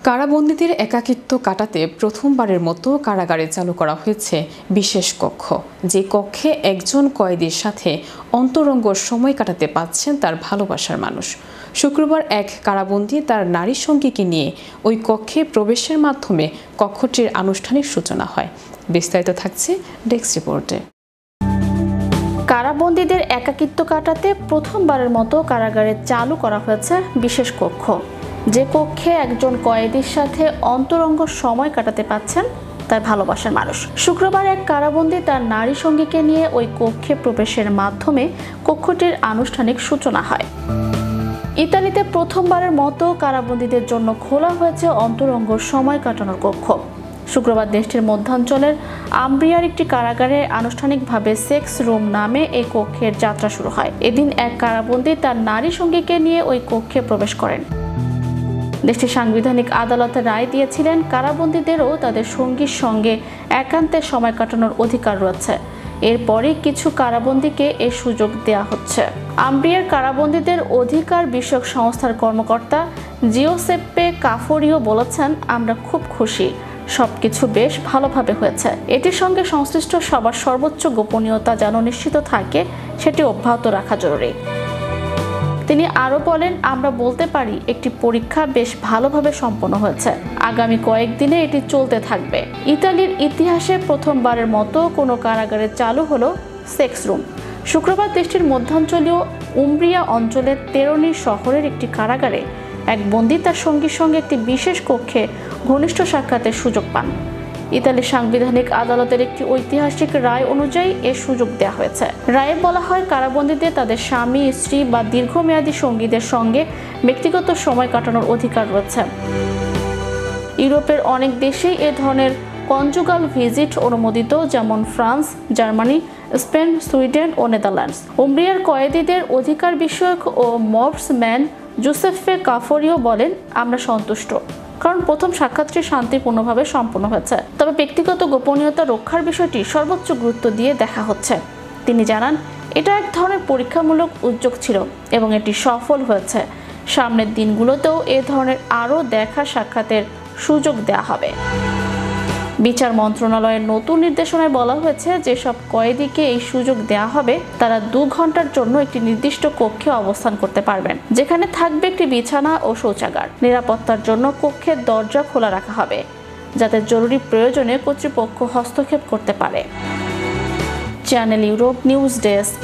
কারাবন্দীদের একাকিত্ব কাটাতে প্রথমবারের মতো কারাগারে চালু করা হয়েছে বিশেষ কক্ষ, যে কক্ষে একজন কয়েদির সাথে অন্তরঙ্গ সময় কাটাতে পাচ্ছেন তার ভালোবাসার মানুষ। শুক্রবার এক কারাবন্দী তার নারী সঙ্গীকে নিয়ে ওই কক্ষে প্রবেশের মাধ্যমে কক্ষটির আনুষ্ঠানিক সূচনা হয়। বিস্তারিত থাকছে ডেস্ক রিপোর্টে। কারাবন্দীদের একাকিত্ব কাটাতে প্রথমবারের মতো কারাগারে চালু করা হয়েছে বিশেষ কক্ষ, যে কক্ষে একজন কয়েদির সাথে অন্তরঙ্গ সময় কাটাতে পাচ্ছেন তার ভালোবাসার মানুষ। শুক্রবার এক কারাবন্দী তার নারী সঙ্গীকে নিয়ে ওই কক্ষে প্রবেশের মাধ্যমে কক্ষটির আনুষ্ঠানিক সূচনা হয়। ইতালিতে প্রথমবারের মতো কারাবন্দীদের জন্য খোলা হয়েছে অন্তরঙ্গ সময় কাটানোর কক্ষ। শুক্রবার দেশটির মধ্যাঞ্চলের আম্ব্রিয়ার একটি কারাগারে আনুষ্ঠানিকভাবে সেক্স রুম নামে এই কক্ষের যাত্রা শুরু হয়। এদিন এক কারাবন্দী তার নারী সঙ্গীকে নিয়ে ওই কক্ষে প্রবেশ করেন। দেশটির সাংবিধানিক আদালতে রায় দিয়েছিলেন কারাবন্দীদেরও তাদের সঙ্গীর সঙ্গে একান্তে সময় কাটানোর অধিকার রয়েছে। এরপরই কিছু কারাবন্দীকে এই সুযোগ দেওয়া হচ্ছে। আম্ব্রিয়ার কারাবন্দীদের অধিকার বিষয়ক সংস্থার কর্মকর্তা জিওসেপ্পে কাফোরিও বলেছেন, আমরা খুব খুশি, সবকিছু বেশ ভালোভাবে হয়েছে। এটির সঙ্গে সংশ্লিষ্ট সবার সর্বোচ্চ গোপনীয়তা যেন নিশ্চিত থাকে সেটি অব্যাহত রাখা জরুরি। তিনি আরও বলেন, আমরা বলতে পারি একটি পরীক্ষা বেশ ভালোভাবে সম্পন্ন হয়েছে। আগামী কয়েকদিনে এটি চলতে থাকবে। ইতালির ইতিহাসে প্রথমবারের মতো কোনো কারাগারে চালু হলো সেক্স রুম। শুক্রবার দেশটির মধ্যাঞ্চলীয় উম্ব্রিয়া অঞ্চলের তেরোনি শহরের একটি কারাগারে এক বন্দী তার সঙ্গীর সঙ্গে একটি বিশেষ কক্ষে ঘনিষ্ঠ সাক্ষাতের সুযোগ পান। ইতালির সাংবিধানিক আদালতের একটি ঐতিহাসিক রায় অনুযায়ী এর সুযোগ দেওয়া হয়েছে। রায়ে বলা হয়, কারাবন্দীদের তাদের স্বামী, স্ত্রী বা দীর্ঘমেয়াদী সঙ্গীদের সঙ্গে ব্যক্তিগত সময় কাটানোর অধিকার রয়েছে। ইউরোপের অনেক দেশেই এ ধরনের কনজুগাল ভিজিট অনুমোদিত, যেমন ফ্রান্স, জার্মানি, স্পেন, সুইডেন ও নেদারল্যান্ডস। উম্ব্রিয়ার কয়েদিদের অধিকার বিষয়ক ও মবসম্যান জুসেফে কাফোরিও বলেন, আমরা সন্তুষ্ট, কারণ প্রথম সাক্ষাৎটি শান্তিপূর্ণভাবে সম্পন্ন হয়েছে। তবে ব্যক্তিগত গোপনীয়তা রক্ষার বিষয়টি সর্বোচ্চ গুরুত্ব দিয়ে দেখা হচ্ছে। তিনি জানান, এটা এক ধরনের পরীক্ষামূলক উদ্যোগ ছিল এবং এটি সফল হয়েছে। সামনের দিনগুলোতেও এ ধরনের আরও দেখা সাক্ষাতের সুযোগ দেওয়া হবে। বিচার মন্ত্রণালয়ের নতুন নির্দেশনায় বলা হয়েছে, যেসব কয়েদিকে এই সুযোগ দেওয়া হবে তারা 2 ঘন্টার জন্য একটি নির্দিষ্ট কক্ষে অবস্থান করতে পারবেন, যেখানে থাকবে একটি বিছানা ও শৌচাগার। নিরাপত্তার জন্য কক্ষের দরজা খোলা রাখা হবে, যাতে জরুরি প্রয়োজনে কর্তৃপক্ষ হস্তক্ষেপ করতে পারে। Channel Europe news desk.